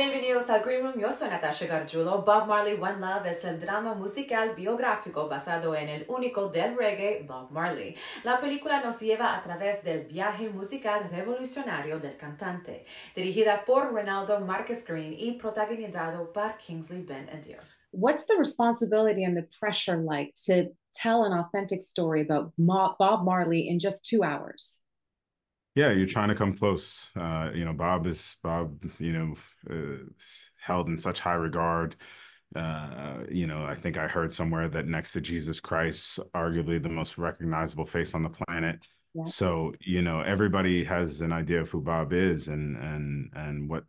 Bienvenidos al Green Room, yo soy Natasha Gargiulo. Bob Marley One Love es el drama musical biográfico basado en el único del reggae, Bob Marley. La película nos lleva a través del viaje musical revolucionario del cantante, dirigida por Reinaldo Marcus Green y protagonizado por Kingsley Ben-Adir. What's the responsibility and the pressure like to tell an authentic story about Bob Marley in just 2 hours? Yeah, you're trying to come close. Bob, held in such high regard. I think I heard somewhere that next to Jesus Christ, arguably the most recognizable face on the planet. Yeah. So, everybody has an idea of who Bob is and what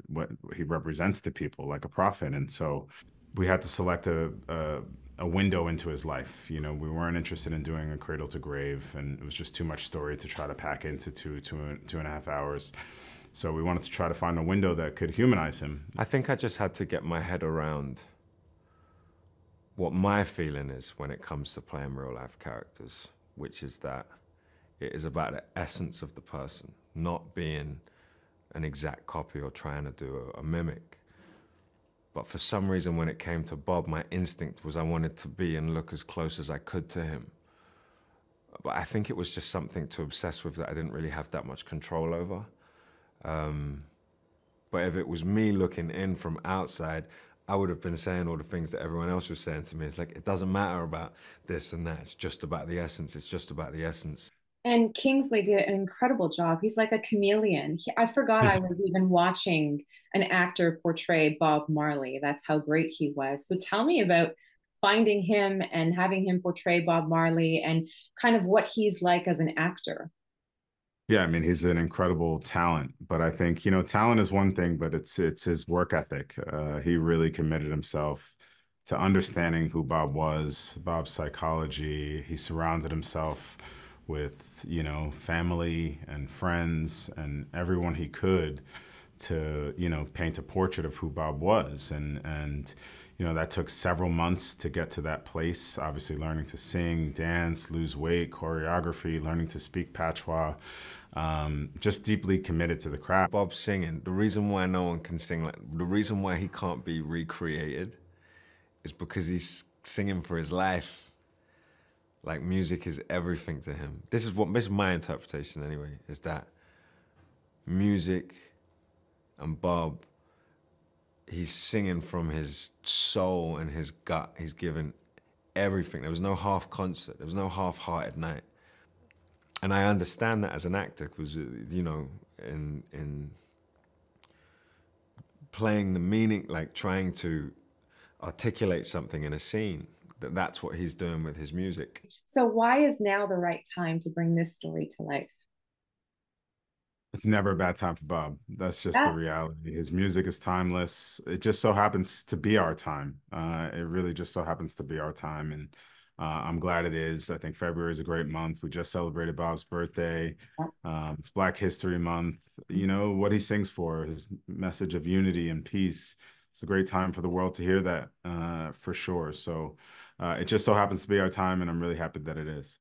he represents to people, like a prophet. And so we had to select a window into his life. We weren't interested in doing a cradle to grave, and it was just too much story to try to pack into two and a half hours. So we wanted to try to find a window that could humanize him. I think I just had to get my head around what my feeling is when it comes to playing real life characters, which is that it is about the essence of the person, not being an exact copy or trying to do a mimic. But for some reason, when it came to Bob, my instinct was I wanted to be and look as close as I could to him. But I think it was just something to obsess with that I didn't really have that much control over. But if it was me looking in from outside, I would have been saying all the things that everyone else was saying to me. It's like, it doesn't matter about this and that. It's just about the essence. It's just about the essence. And Kingsley did an incredible job. He's like a chameleon. I forgot I was even watching an actor portray Bob Marley. That's how great he was. So tell me about finding him and having him portray Bob Marley and kind of what he's like as an actor. Yeah, I mean, he's an incredible talent, but I think, talent is one thing, but it's his work ethic. He really committed himself to understanding who Bob was, Bob's psychology. He surrounded himself with, family and friends and everyone he could to, paint a portrait of who Bob was. And that took several months to get to that place, obviously learning to sing, dance, lose weight, choreography, learning to speak patois, just deeply committed to the craft. Bob singing, the reason why no one can sing, the reason why he can't be recreated is because he's singing for his life. Like, music is everything to him. This is my interpretation anyway, is that music and Bob, he's singing from his soul and his gut. He's given everything. There was no half concert. There was no half-hearted night. And I understand that as an actor, because, in playing the meaning, like trying to articulate something in a scene, that's what he's doing with his music. So why is now the right time to bring this story to life? It's never a bad time for Bob. That's just the reality. His music is timeless. It just so happens to be our time. It really just so happens to be our time. And I'm glad it is. I think February is a great month. We just celebrated Bob's birthday. It's Black History Month. What he sings for, his message of unity and peace. It's a great time for the world to hear that, for sure. So it just so happens to be our time, and I'm really happy that it is.